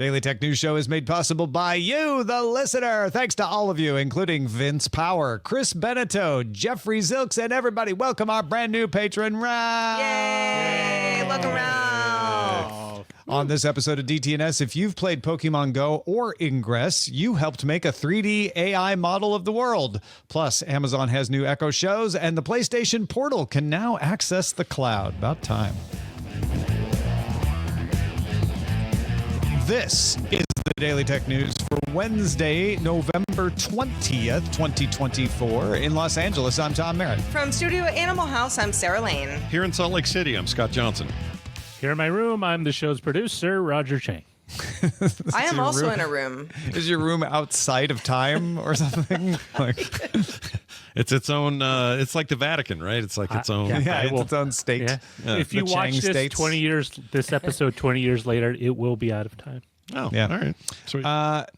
Daily Tech News Show is made possible by you, the listener. Thanks to all of you, including Vince Power, Chris Beneteau, Jeffrey Zilks, and everybody. Welcome our brand new patron, Ralph. Yay! Welcome, Ralph. On this episode of DTNS, if you've played Pokemon Go or Ingress, you helped make a 3D AI model of the world. Plus, Amazon has new Echo shows, and the PlayStation Portal can now access the cloud. About time. This is the Daily Tech News for Wednesday, November 20th, 2024. In Los Angeles, I'm Tom Merritt. From Studio Animal House, I'm Sarah Lane. Here in Salt Lake City, I'm Scott Johnson. Here in my room, I'm the show's producer, Roger Chang. I am also in a room. Is your room outside of time or something? It's its own. It's like the Vatican, right? It's like its own. Yeah, it's its own state. Yeah. If you watch Chang this states. 20 years, this episode 20 years later, it will be out of time. Oh, yeah. All right. Sweet.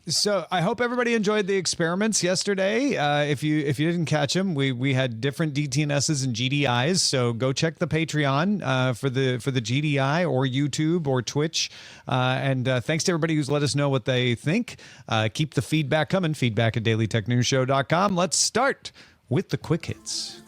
So I hope everybody enjoyed the experiments yesterday. If you didn't catch them, we had different DTNSs and GDIs. So go check the Patreon for the GDI or YouTube or Twitch. And thanks to everybody who's let us know what they think. Keep the feedback coming. Feedback at dailytechnewsshow.com. Let's start with the quick hits.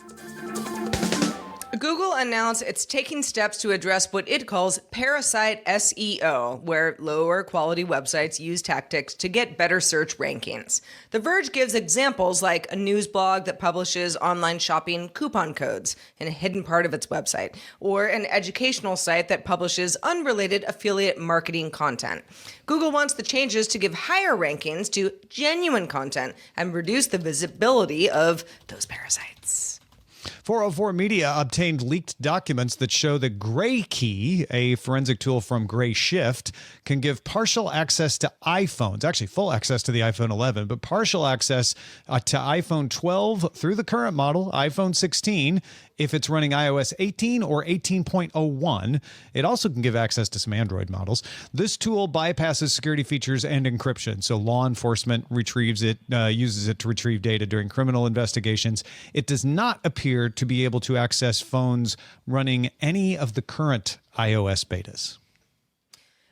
Google announced it's taking steps to address what it calls parasite SEO, where lower quality websites use tactics to get better search rankings. The Verge gives examples like a news blog that publishes online shopping coupon codes in a hidden part of its website, or an educational site that publishes unrelated affiliate marketing content. Google wants the changes to give higher rankings to genuine content and reduce the visibility of those parasites. 404 Media obtained leaked documents that show that GrayKey, a forensic tool from Grayshift, can give partial access to iPhones, actually full access to the iPhone 11, but partial access to iPhone 12 through the current model, iPhone 16, if it's running iOS 18 or 18.01. It also can give access to some Android models. This tool bypasses security features and encryption, so law enforcement retrieves it, uses it to retrieve data during criminal investigations. It does not appear to be able to access phones running any of the current iOS betas.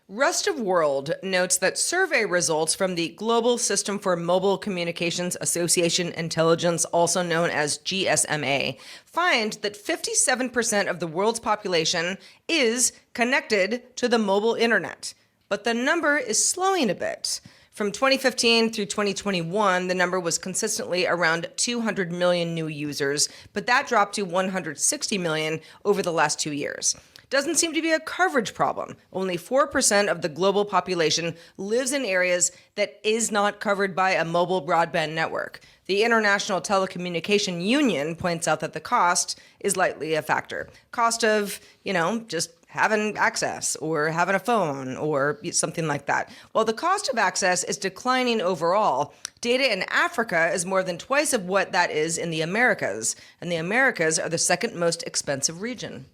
Rest of World notes that survey results from the Global System for Mobile Communications Association Intelligence, also known as GSMA, find that 57% of the world's population is connected to the mobile internet. But the number is slowing a bit. From 2015 through 2021, the number was consistently around 200 million new users, but that dropped to 160 million over the last 2 years. Doesn't seem to be a coverage problem. Only 4% of the global population lives in areas that is not covered by a mobile broadband network. The International Telecommunication Union points out that the cost is likely a factor. Cost of, just having access or having a phone or something like that. While the cost of access is declining overall, data in Africa is more than twice of what that is in the Americas, and the Americas are the second most expensive region.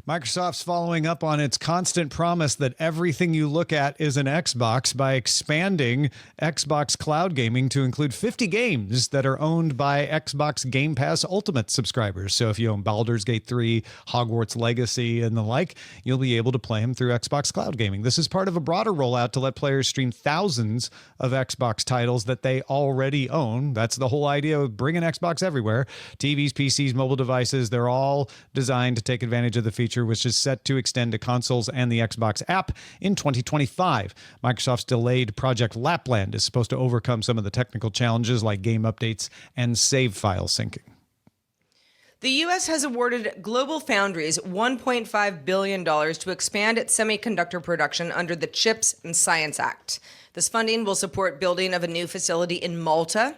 Microsoft's following up on its constant promise that everything you look at is an Xbox by expanding Xbox Cloud Gaming to include 50 games that are owned by Xbox Game Pass Ultimate subscribers. So if you own Baldur's Gate 3, Hogwarts Legacy, and the like, you'll be able to play them through Xbox Cloud Gaming. This is part of a broader rollout to let players stream thousands of Xbox titles that they already own. That's the whole idea of bringing Xbox everywhere. TVs, PCs, mobile devices, they're all designed to take advantage of the feature, which is set to extend to consoles and the Xbox app in 2025. Microsoft's delayed Project Lapland is supposed to overcome some of the technical challenges like game updates and save file syncing. The U.S. has awarded Global Foundries $1.5 billion to expand its semiconductor production under the CHIPS and Science Act. This funding will support building of a new facility in Malta,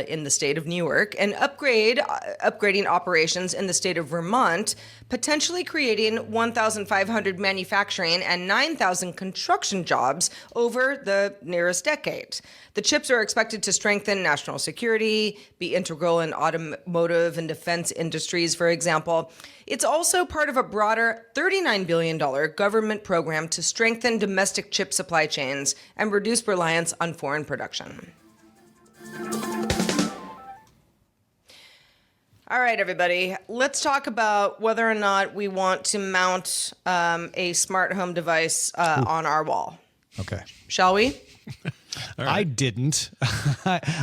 in the state of New York, and upgrading operations in the state of Vermont, potentially creating 1,500 manufacturing and 9,000 construction jobs over the nearest decade. The chips are expected to strengthen national security, be integral in automotive and defense industries, for example. It's also part of a broader $39 billion government program to strengthen domestic chip supply chains and reduce reliance on foreign production. All right, everybody, let's talk about whether or not we want to mount a smart home device on our wall. Okay. Shall we? I didn't.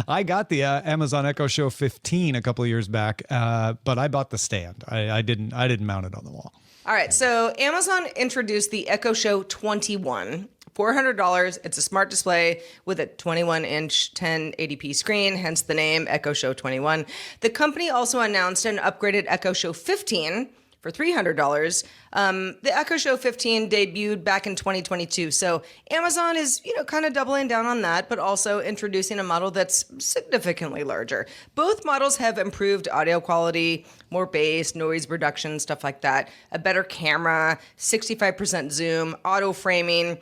I got the Amazon Echo Show 15 a couple of years back, but I bought the stand. I didn't mount it on the wall. All right. So Amazon introduced the Echo Show 21. $400. It's a smart display with a 21-inch 1080p screen, hence the name Echo Show 21. The company also announced an upgraded Echo Show 15 for $300. The Echo Show 15 debuted back in 2022. So Amazon is, kind of doubling down on that, but also introducing a model that's significantly larger. Both models have improved audio quality, more bass, noise reduction, stuff like that, a better camera, 65% zoom, auto framing,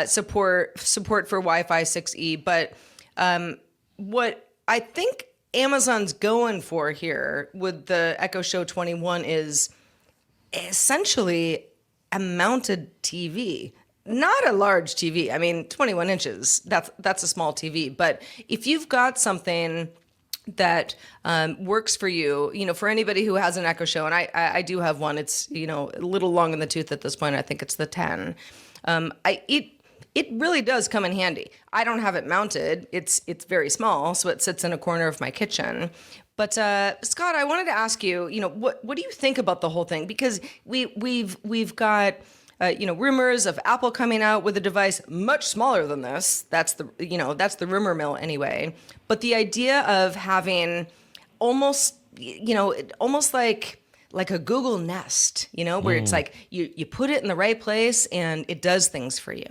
support for Wi-Fi 6E. But what I think Amazon's going for here with the Echo Show 21 is essentially a mounted TV. Not a large TV. I mean, 21 inches, that's a small TV. But if you've got something that works for you, for anybody who has an Echo Show, and I do have one, it's, a little long in the tooth at this point. I think it's the 10. It really does come in handy. I don't have it mounted. It's very small, so it sits in a corner of my kitchen. But Scott, I wanted to ask you, what do you think about the whole thing? Because we've got rumors of Apple coming out with a device much smaller than this. That's the rumor mill anyway. But the idea of having almost like a Google Nest, where it's like you put it in the right place and it does things for you.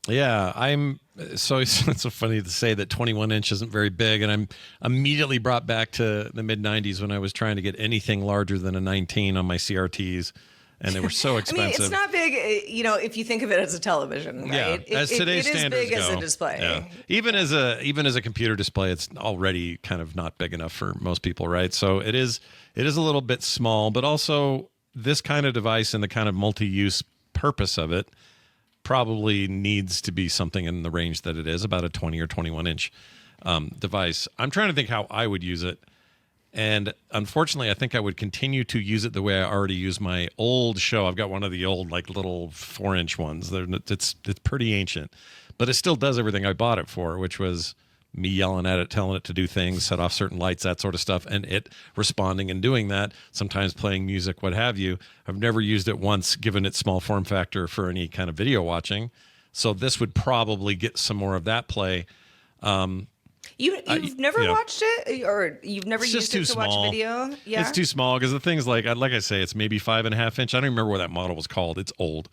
Yeah, it's so funny to say that 21 inch isn't very big, and I'm immediately brought back to the mid 90s when I was trying to get anything larger than a 19 on my CRTs, and they were so expensive. I mean, it's not big, if you think of it as a television, right? Yeah, as today's standards it is big go. as a display. Yeah. Even as a computer display, it's already kind of not big enough for most people, right? So it is a little bit small, but also this kind of device and the kind of multi-use purpose of it probably needs to be something in the range that it is, about a 20 or 21 inch device. I'm trying to think how I would use it. And unfortunately, I think I would continue to use it the way I already use my old show. I've got one of the old, like, little 4-inch ones. It's pretty ancient, but it still does everything I bought it for, which was me yelling at it, telling it to do things, set off certain lights, that sort of stuff, and it responding and doing that, sometimes playing music, what have you. I've never used it once, given its small form factor, for any kind of video watching. So this would probably get some more of that play. You've never watched it, or you've never used it to watch video? Yeah, it's too small because the thing's like I say, it's maybe 5.5 inch. I don't remember what that model was called. It's old.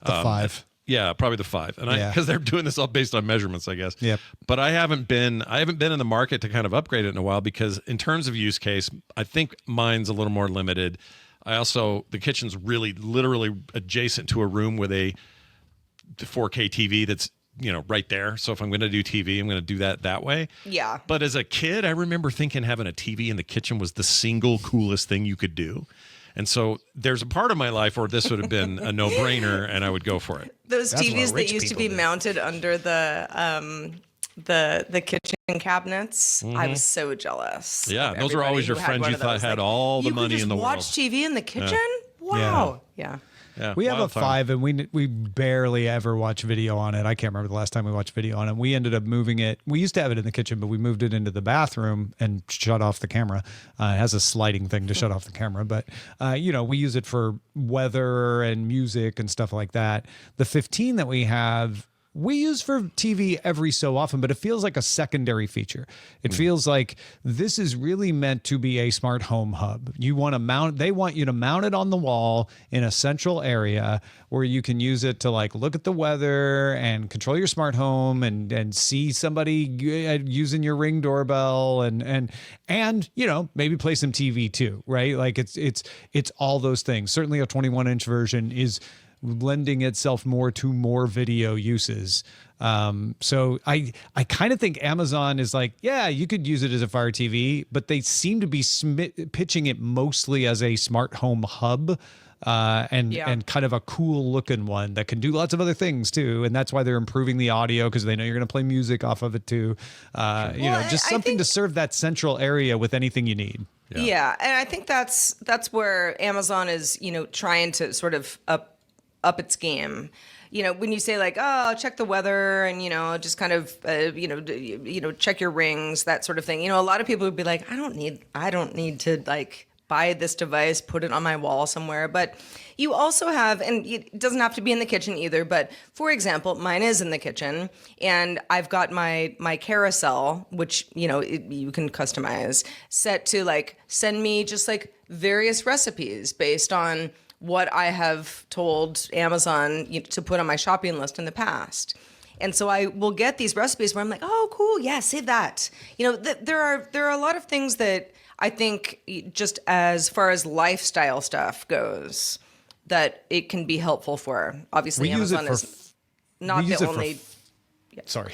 The 5. Yeah, probably the 5. And because they're doing this all based on measurements, I guess. Yep. But I haven't been in the market to kind of upgrade it in a while, because in terms of use case, I think mine's a little more limited. The kitchen's really literally adjacent to a room with a 4K TV that's right there. So if I'm going to do TV, I'm going to do that way. Yeah. But as a kid, I remember thinking having a TV in the kitchen was the single coolest thing you could do. And so there's a part of my life where this would have been a no-brainer, and I would go for it. Those TVs that used to be mounted under the kitchen cabinets. I was so jealous. Yeah, those were always your friends you thought had all the money in the world. Watch TV in the kitchen? Wow. Yeah. Yeah, we have a wild time. 5, and we barely ever watch video on it. I can't remember the last time we watched video on it. We ended up moving it. We used to have it in the kitchen, but we moved it into the bathroom and shut off the camera. It has a sliding thing to shut off the camera, but we use it for weather and music and stuff like that. The 15 that we have, we use for TV every so often, but it feels like a secondary feature. It feels like this is really meant to be a smart home hub. They want you to mount it on the wall in a central area where you can use it to, like, look at the weather and control your smart home and see somebody using your Ring doorbell and maybe play some TV too, right? Like it's all those things. Certainly a 21-inch version is lending itself more to more video uses. So I kind of think Amazon is like, yeah, you could use it as a Fire TV, but they seem to be pitching it mostly as a smart home hub, and kind of a cool looking one that can do lots of other things too. And that's why they're improving the audio, because they know you're going to play music off of it too. Just something to serve that central area with anything you need. Yeah. And I think that's where Amazon is, trying to sort of up its game. when you say like, oh, check the weather and, just kind of, check your rings, that sort of thing. A lot of people would be like, I don't need to like buy this device, put it on my wall somewhere. But you also have, and it doesn't have to be in the kitchen either, but for example, mine is in the kitchen, and I've got my carousel, which, you can customize, set to like send me just like various recipes based on what I have told Amazon to put on my shopping list in the past. And so I will get these recipes where I'm like, oh, cool, yeah, save that. There are a lot of things that I think just as far as lifestyle stuff goes, that it can be helpful for. Obviously, Amazon is not the only. Sorry.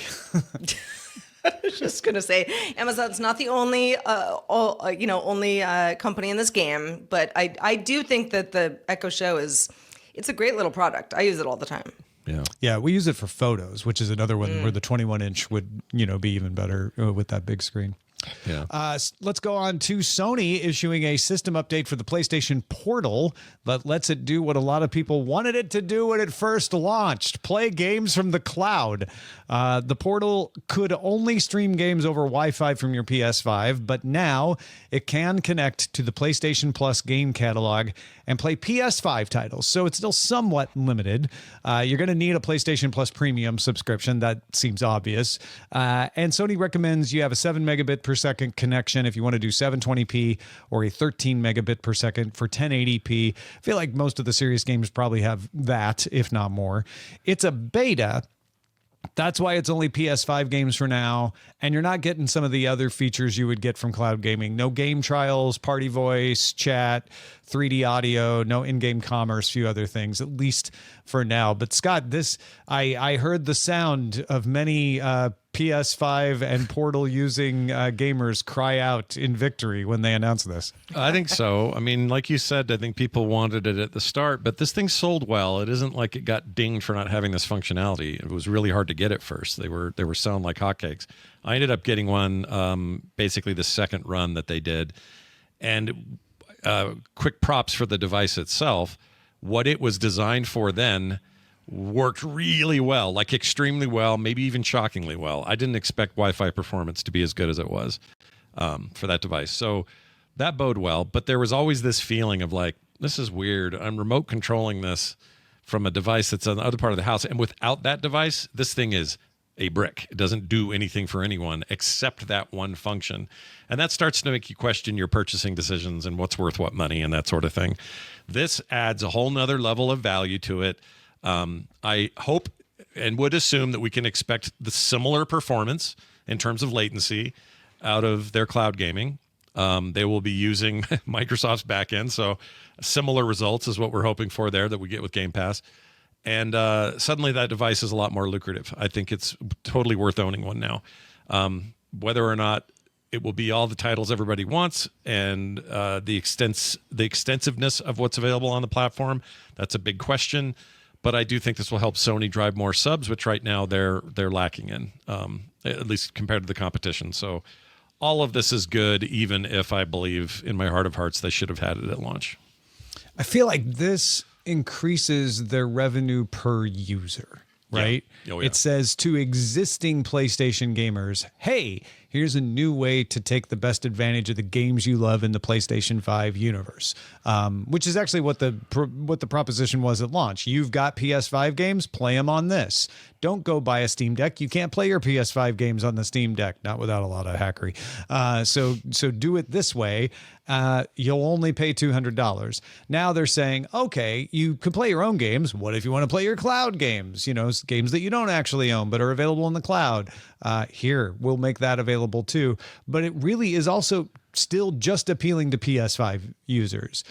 I was just gonna say, Amazon's not the only, only company in this game, but I do think that the Echo Show it's a great little product. I use it all the time. Yeah, we use it for photos, which is another one where the 21-inch would, be even better with that big screen. Yeah. Let's go on to Sony issuing a system update for the PlayStation Portal that lets it do what a lot of people wanted it to do when it first launched: play games from the cloud. The Portal could only stream games over Wi-Fi from your PS5, but now it can connect to the PlayStation Plus game catalog and play PS5 titles. So it's still somewhat limited. You're going to need a PlayStation Plus premium subscription. That seems obvious. And Sony recommends you have a 7 megabit per second connection if you want to do 720p, or a 13 megabit per second for 1080p. I feel like most of the serious games probably have that, if not more. It's a beta. That's why it's only PS5 games for now, and you're not getting some of the other features you would get from cloud gaming. No game trials, party voice, chat, 3D audio, no in-game commerce, few other things, at least for now. But Scott, I heard the sound of many PS5 and Portal using gamers cry out in victory when they announced this. I think so. I mean, like you said, I think people wanted it at the start, but this thing sold well. It isn't like it got dinged for not having this functionality. It was really hard to get at first. They were selling like hotcakes. I ended up getting one, basically the second run that they did. And quick props for the device itself. What it was designed for then worked really well, like extremely well, maybe even shockingly well. I didn't expect Wi-Fi performance to be as good as it was for that device. So that bode well, but there was always this feeling of like, this is weird. I'm remote controlling this from a device that's on the other part of the house. And without that device, this thing is a brick. It doesn't do anything for anyone except that one function. And that starts to make you question your purchasing decisions and what's worth what money and that sort of thing. This adds a whole nother level of value to it. I hope and would assume that we can expect the similar performance in terms of latency out of their cloud gaming. They will be using Microsoft's backend, so similar results is what we're hoping for there that we get with Game Pass. And suddenly that device is a lot more lucrative. I think it's totally worth owning one now. Whether or not it will be all the titles everybody wants and the extensiveness of what's available on the platform, that's a big question. But I do think this will help Sony drive more subs, which right now they're lacking in, at least compared to the competition. So all of this is good, even if I believe in my heart of hearts they should have had it at launch. I feel like this increases their revenue per user, right? Yeah. Oh, yeah. It says to existing PlayStation gamers, hey, here's a new way to take the best advantage of the games you love in the PlayStation 5 universe, which is actually what the proposition was at launch. You've got PS5 games, play them on this. Don't go buy a Steam Deck. You can't play your PS5 games on the Steam Deck, not without a lot of hackery. So do it this way. You'll only pay $200. Now they're saying, okay, you can play your own games. What if you want to play your cloud games? Games that you don't actually own but are available in the cloud. Here, we'll make that available too. But it really is also still just appealing to PS5 users.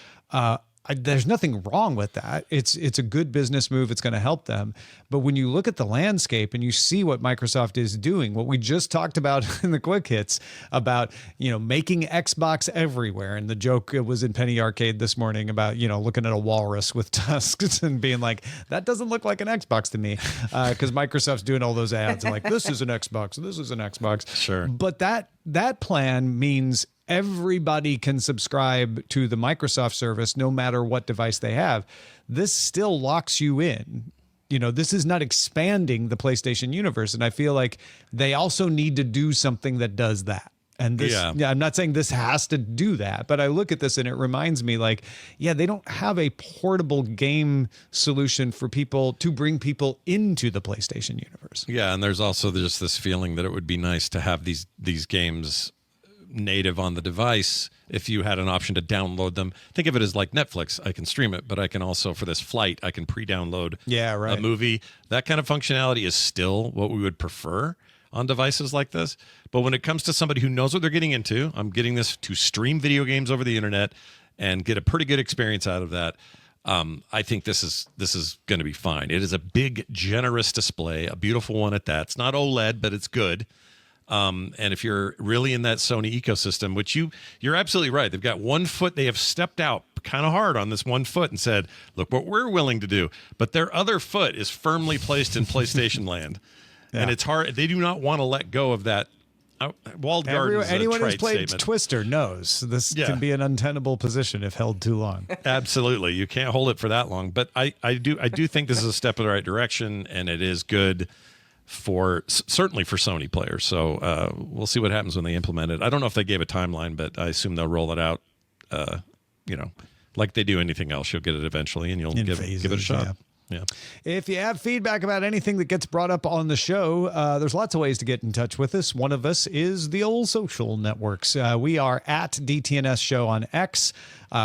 There's nothing wrong with that. It's a good business move. It's going to help them. But when you look at the landscape and you see what Microsoft is doing, what we just talked about in the quick hits about, making Xbox everywhere. And the joke was in Penny Arcade this morning about, looking at a walrus with tusks and being like, that doesn't look like an Xbox to me. Because Microsoft's doing all those ads and like, this is an Xbox. This is an Xbox. Sure. But that plan means everybody can subscribe to the Microsoft service no matter what device they have. This still locks you in this is not expanding the PlayStation universe. And I feel like they also need to do something that does that. And this, I'm not saying this has to do that, but I look at this and it reminds me like, they don't have a portable game solution for people to bring people into the PlayStation universe. Yeah, and there's also just this feeling that it would be nice to have these games native on the device if you had an option to download them. Think of it as like Netflix. I can stream it, but I can also, for this flight, I can pre-download a movie. That kind of functionality is still what we would prefer on devices like this. But when it comes to somebody who knows what they're getting into, I'm getting this to stream video games over the internet and get a pretty good experience out of that. I think this is going to be fine. It is a big, generous display, a beautiful one at that. It's not OLED, but it's good. And if you're really in that Sony ecosystem, which you're absolutely right. They've got 1 foot. They have stepped out kind of hard on this 1 foot and said, look what we're willing to do. But their other foot is firmly placed in PlayStation land. Yeah. And it's hard. They do not want to let go of that. Walled garden. Anyone who's played statement. Twister knows this can be an untenable position if held too long. Absolutely, you can't hold it for that long. But I do think this is a step in the right direction, and it is good for certainly for Sony players. So we'll see what happens when they implement it. I don't know if they gave a timeline, but I assume they'll roll it out. Like they do anything else, you'll get it eventually, and you'll give it a shot. Yeah. If you have feedback about anything that gets brought up on the show, there's lots of ways to get in touch with us. One of us is the old social networks. We are at DTNS Show on X.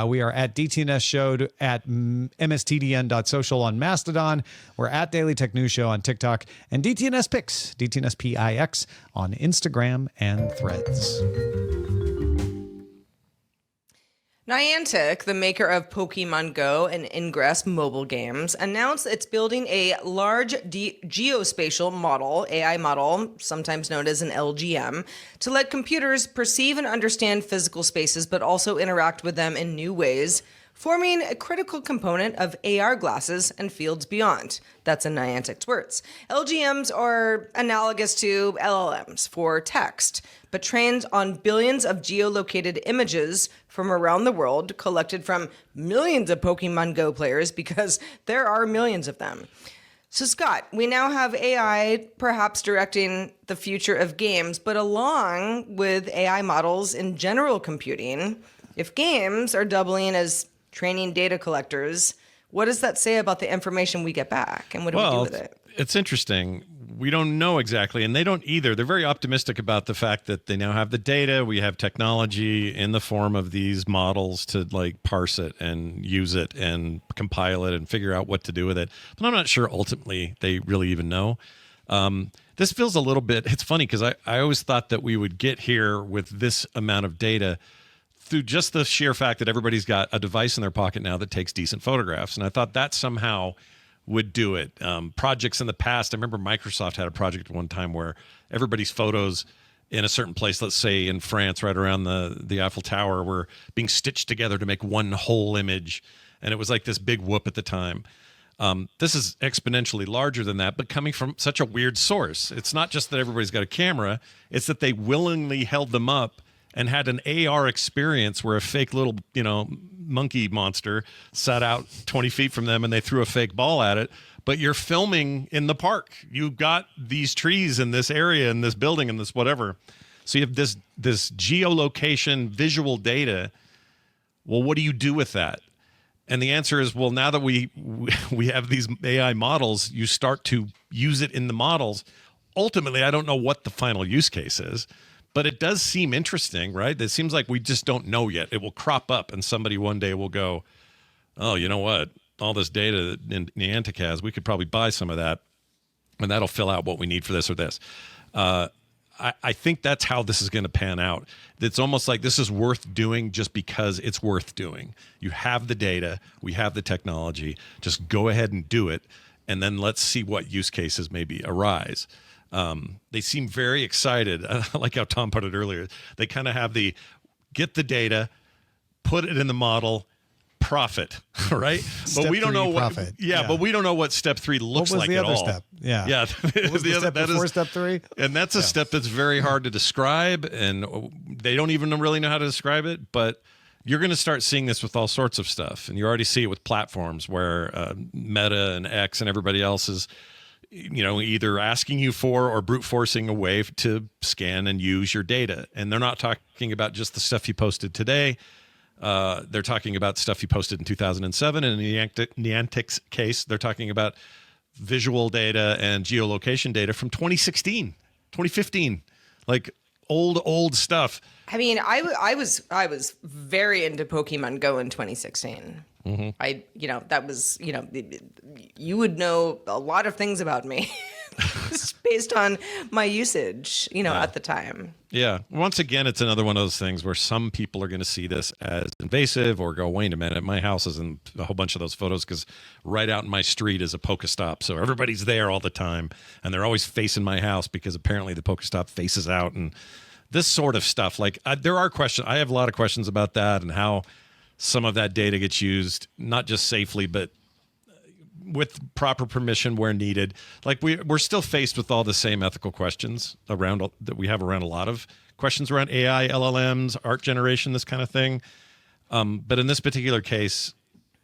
We are at DTNS Show at mstdn.social on Mastodon. We're at Daily Tech News Show on TikTok, and DTNS Pix, DTNS PIX on Instagram and Threads. Niantic, the maker of Pokémon Go and Ingress mobile games, announced it's building a large geospatial model, AI model, sometimes known as an LGM, to let computers perceive and understand physical spaces, but also interact with them in new ways, forming a critical component of AR glasses and fields beyond. That's in Niantic's words. LGMs are analogous to LLMs for text, but trained on billions of geolocated images from around the world collected from millions of Pokemon Go players, because there are millions of them. So, Scott, we now have AI perhaps directing the future of games, but along with AI models in general computing, if games are doubling as training data collectors, what does that say about the information we get back, and what do we do with it? It's interesting. We don't know exactly, and they don't either. They're very optimistic about the fact that they now have the data. We have technology in the form of these models to like parse it and use it and compile it and figure out what to do with it. But I'm not sure ultimately they really even know. This feels a little bit, it's funny because I always thought that we would get here with this amount of data through just the sheer fact that everybody's got a device in their pocket now that takes decent photographs. And I thought that somehow would do it. Projects in the past, I remember Microsoft had a project at one time where everybody's photos in a certain place, let's say in France, right around the Eiffel Tower, were being stitched together to make one whole image. And it was like this big whoop at the time. This is exponentially larger than that, but coming from such a weird source. It's not just that everybody's got a camera, it's that they willingly held them up and had an AR experience where a fake little, monkey monster sat out 20 feet from them and they threw a fake ball at it. But you're filming in the park. You've got these trees in this area and this building and this whatever. So you have this geolocation visual data. Well, what do you do with that? And the answer is, well, now that we have these AI models, you start to use it in the models. Ultimately, I don't know what the final use case is. But it does seem interesting, right? It seems like we just don't know yet. It will crop up and somebody one day will go, oh, you know what? All this data that Niantic has, we could probably buy some of that, and that'll fill out what we need for this or this. I think that's how this is going to pan out. It's almost like this is worth doing just because it's worth doing. You have the data. We have the technology. Just go ahead and do it, and then let's see what use cases maybe arise. They seem very excited. I like how Tom put it earlier. They kind of have the get the data, put it in the model, profit, right? But we don't know what. Profit. Yeah, but we don't know what step 3 looks like at all. What was the other step? Yeah. Yeah. What was the step before step 3? And that's a step that's very hard to describe, and they don't even really know how to describe it. But you're going to start seeing this with all sorts of stuff. And you already see it with platforms where Meta and X and everybody else is, either asking you for or brute forcing a way to scan and use your data. And they're not talking about just the stuff you posted today. They're talking about stuff you posted in 2007. And in Niantic's case, they're talking about visual data and geolocation data from 2016, 2015, like old stuff. I mean, I was very into Pokemon Go in 2016. That was, you would know a lot of things about me just based on my usage, at the time. Yeah. Once again, it's another one of those things where some people are going to see this as invasive or go, wait a minute, my house is in a whole bunch of those photos because right out in my street is a Pokestop. So everybody's there all the time and they're always facing my house because apparently the Pokestop faces out and this sort of stuff. Like there are questions. I have a lot of questions about that and how some of that data gets used, not just safely, but with proper permission where needed. Like we're still faced with all the same ethical questions around that we have around a lot of questions around AI, LLMs, art generation, this kind of thing. But in this particular case,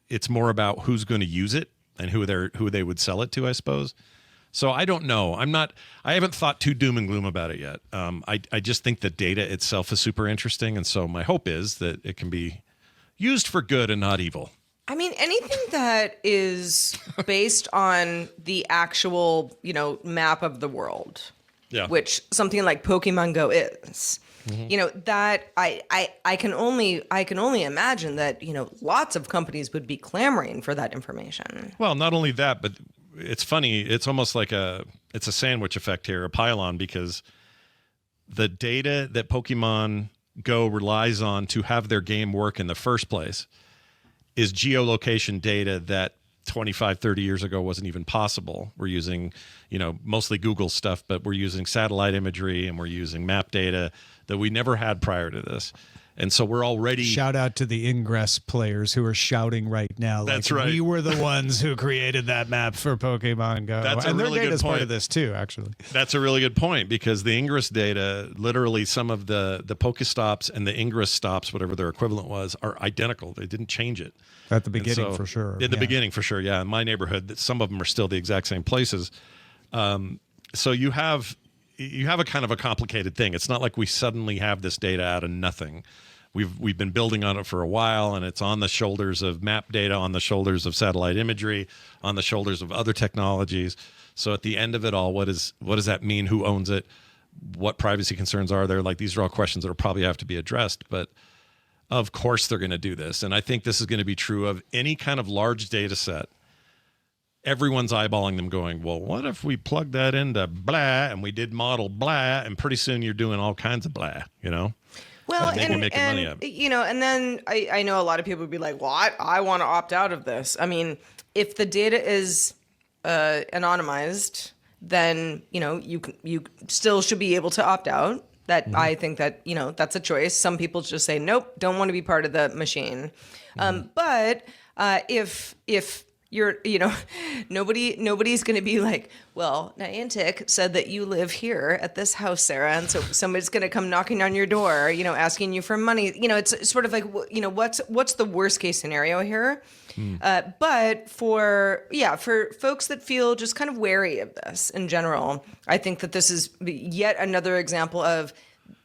it's more about who's going to use it and who they would sell it to, I suppose. So I don't know. I haven't thought too doom and gloom about it yet. I just think the data itself is super interesting. And so my hope is that it can be used for good and not evil. I mean, anything that is based on the actual, map of the world, which something like Pokemon Go is, that I can only imagine that, lots of companies would be clamoring for that information. Well, not only that, but it's funny. It's almost like it's a sandwich effect here, a pylon, because the data that Pokemon Go relies on to have their game work in the first place is geolocation data that 25, 30 years ago wasn't even possible. We're using, mostly Google stuff, but we're using satellite imagery and we're using map data that we never had prior to this. And so we're already... Shout out to the Ingress players who are shouting right now. That's like, right. We were the ones who created that map for Pokemon Go. That's a and really their good data's point. part of this too, actually. That's a really good point because the Ingress data, literally some of the Pokestops and the Ingress stops, whatever their equivalent was, are identical. They didn't change it. At the beginning, for sure. In the beginning, for sure, yeah. In my neighborhood, some of them are still the exact same places. So you have a kind of a complicated thing. It's not like we suddenly have this data out of nothing. We've been building on it for a while, and it's on the shoulders of map data, on the shoulders of satellite imagery, on the shoulders of other technologies. So at the end of it all, what does that mean? Who owns it? What privacy concerns are there? Like, these are all questions that will probably have to be addressed. But of course they're going to do this. And I think this is going to be true of any kind of large data set. Everyone's eyeballing them going, well, what if we plug that into blah and we did model blah, and pretty soon you're doing all kinds of blah, Well, and making money out of it. And then I know a lot of people would be like, well, I want to opt out of this. I mean, if the data is anonymized, then, you still should be able to opt out. That I think that, that's a choice. Some people just say, nope, don't want to be part of the machine. But if you're, nobody's going to be like, well, Niantic said that you live here at this house, Sarah, and so somebody's going to come knocking on your door, asking you for money. It's sort of like, what's the worst case scenario here? But for folks that feel just kind of wary of this in general, I think that this is yet another example of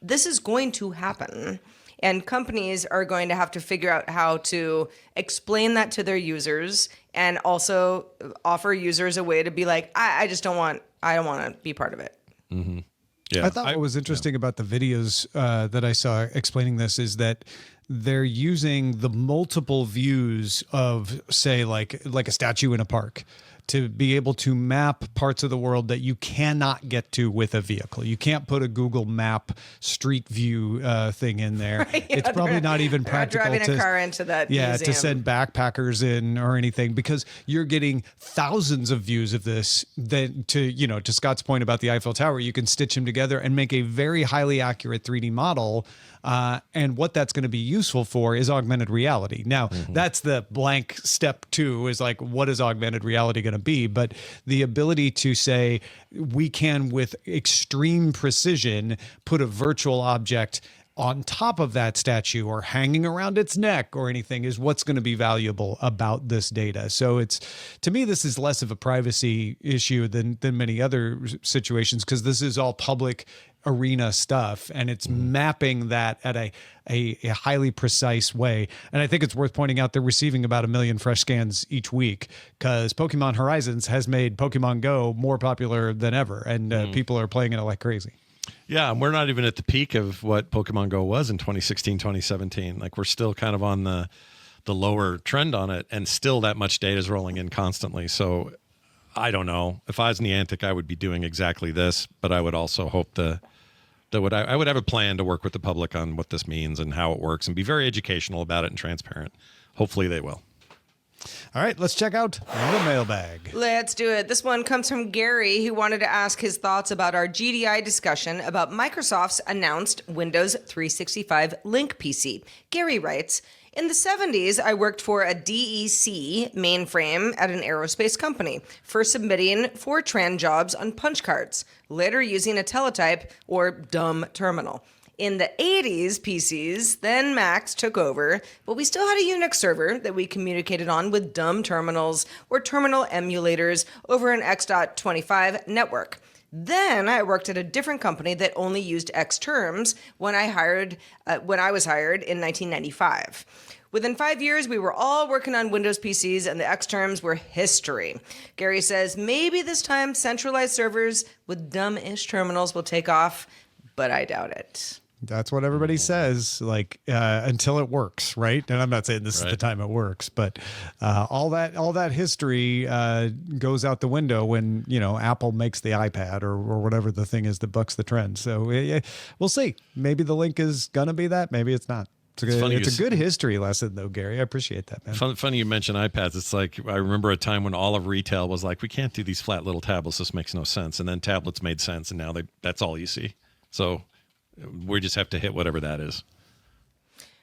this is going to happen. And companies are going to have to figure out how to explain that to their users and also offer users a way to be like, I don't want to be part of it. Mm-hmm. Yeah. I thought what was interesting about the videos that I saw explaining this is that they're using the multiple views of, say, like a statue in a park, to be able to map parts of the world that you cannot get to with a vehicle. You can't put a Google Map street view thing in there. Right, yeah, it's probably not even practical driving a car into that museum. to send backpackers in or anything, because you're getting thousands of views of this. That to Scott's point about the Eiffel Tower, you can stitch them together and make a very highly accurate 3D model. And what that's going to be useful for is augmented reality. Now, that's the blank step 2 is like, what is augmented reality going to be? But the ability to say we can, with extreme precision, put a virtual object on top of that statue or hanging around its neck or anything is what's going to be valuable about this data. So it's, to me, this is less of a privacy issue than many other situations, because this is all public arena stuff and it's mapping that at a highly precise way. And I think it's worth pointing out they're receiving about 1 million fresh scans each week, because Pokemon Horizons has made Pokemon Go more popular than ever, and people are playing it like crazy. Yeah, and we're not even at the peak of what Pokemon Go was in 2016, 2017. Like, we're still kind of on the lower trend on it, and still that much data is rolling in constantly. So I don't know. If I was Niantic, I would be doing exactly this, but I would also hope I would have a plan to work with the public on what this means and how it works, and be very educational about it and transparent. Hopefully they will. All right, let's check out the mailbag. Let's do it. This one comes from Gary, who wanted to ask his thoughts about our GDI discussion about Microsoft's announced Windows 365 Link PC. Gary writes, in the 70s, I worked for a DEC mainframe at an aerospace company, first submitting Fortran jobs on punch cards, later using a teletype or dumb terminal. In the 80s, PCs, then Macs, took over, but we still had a Unix server that we communicated on with dumb terminals or terminal emulators over an X.25 network. Then I worked at a different company that only used X-terms when I was hired in 1995. Within 5 years, we were all working on Windows PCs, and the X-terms were history. Gary says maybe this time centralized servers with dumb-ish terminals will take off, but I doubt it. That's what everybody says, like, until it works, right? And I'm not saying this is the time it works, but all that history goes out the window when, Apple makes the iPad or whatever the thing is that bucks the trend. So we'll see. Maybe the Link is going to be that. Maybe it's not. It's a good history lesson, though, Gary. I appreciate that, man. Funny you mention iPads. It's like, I remember a time when all of retail was like, we can't do these flat little tablets. This makes no sense. And then tablets made sense, and now that's all you see. So we just have to hit whatever that is.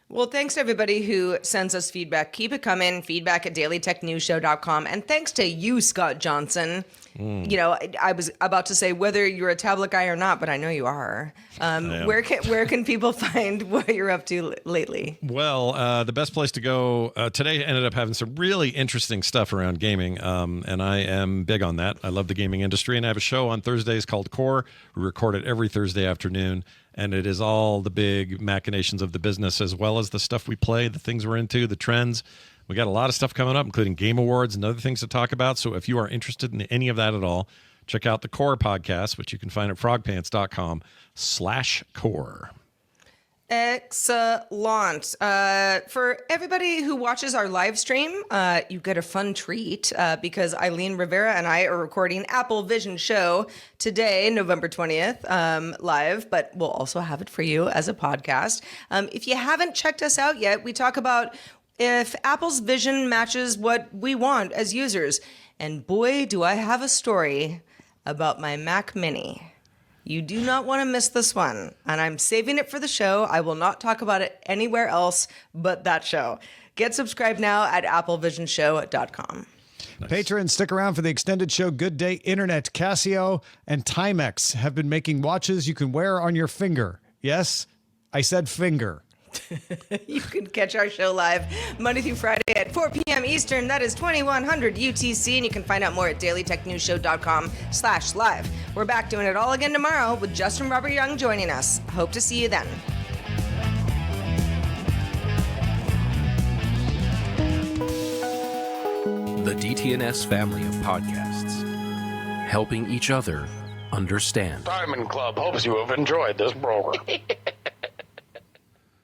Well, thanks to everybody who sends us feedback. Keep it coming. Feedback at dailytechnewsshow.com. And thanks to you, Scott Johnson. I was about to say whether you're a tablet guy or not, but I know you are. Where can people find what you're up to lately? Well, the best place to go today ended up having some really interesting stuff around gaming, and I am big on that. I love the gaming industry, and I have a show on Thursdays called Core. We record it every Thursday afternoon, and it is all the big machinations of the business, as well as the stuff we play, the things we're into, the trends. We got a lot of stuff coming up, including Game Awards and other things to talk about. So if you are interested in any of that at all, check out the Core podcast, which you can find at frogpants.com/core. Excellent. For everybody who watches our live stream, you get a fun treat because Eileen Rivera and I are recording Apple Vision Show today, November 20th, live, but we'll also have it for you as a podcast. If you haven't checked us out yet, we talk about if Apple's vision matches what we want as users. And boy, do I have a story about my Mac Mini. You do not want to miss this one. And I'm saving it for the show. I will not talk about it anywhere else but that show. Get subscribed now at applevisionshow.com. Nice. Patrons, stick around for the extended show. Good Day Internet, Casio, and Timex have been making watches you can wear on your finger. Yes, I said finger. You can catch our show live Monday through Friday at 4 p.m. Eastern. That is 2100 UTC, and you can find out more at dailytechnewsshow.com/live. We're back doing it all again tomorrow with Justin Robert Young joining us. Hope to see you then. The DTNS family of podcasts, helping each other understand. Diamond Club hopes you have enjoyed this program.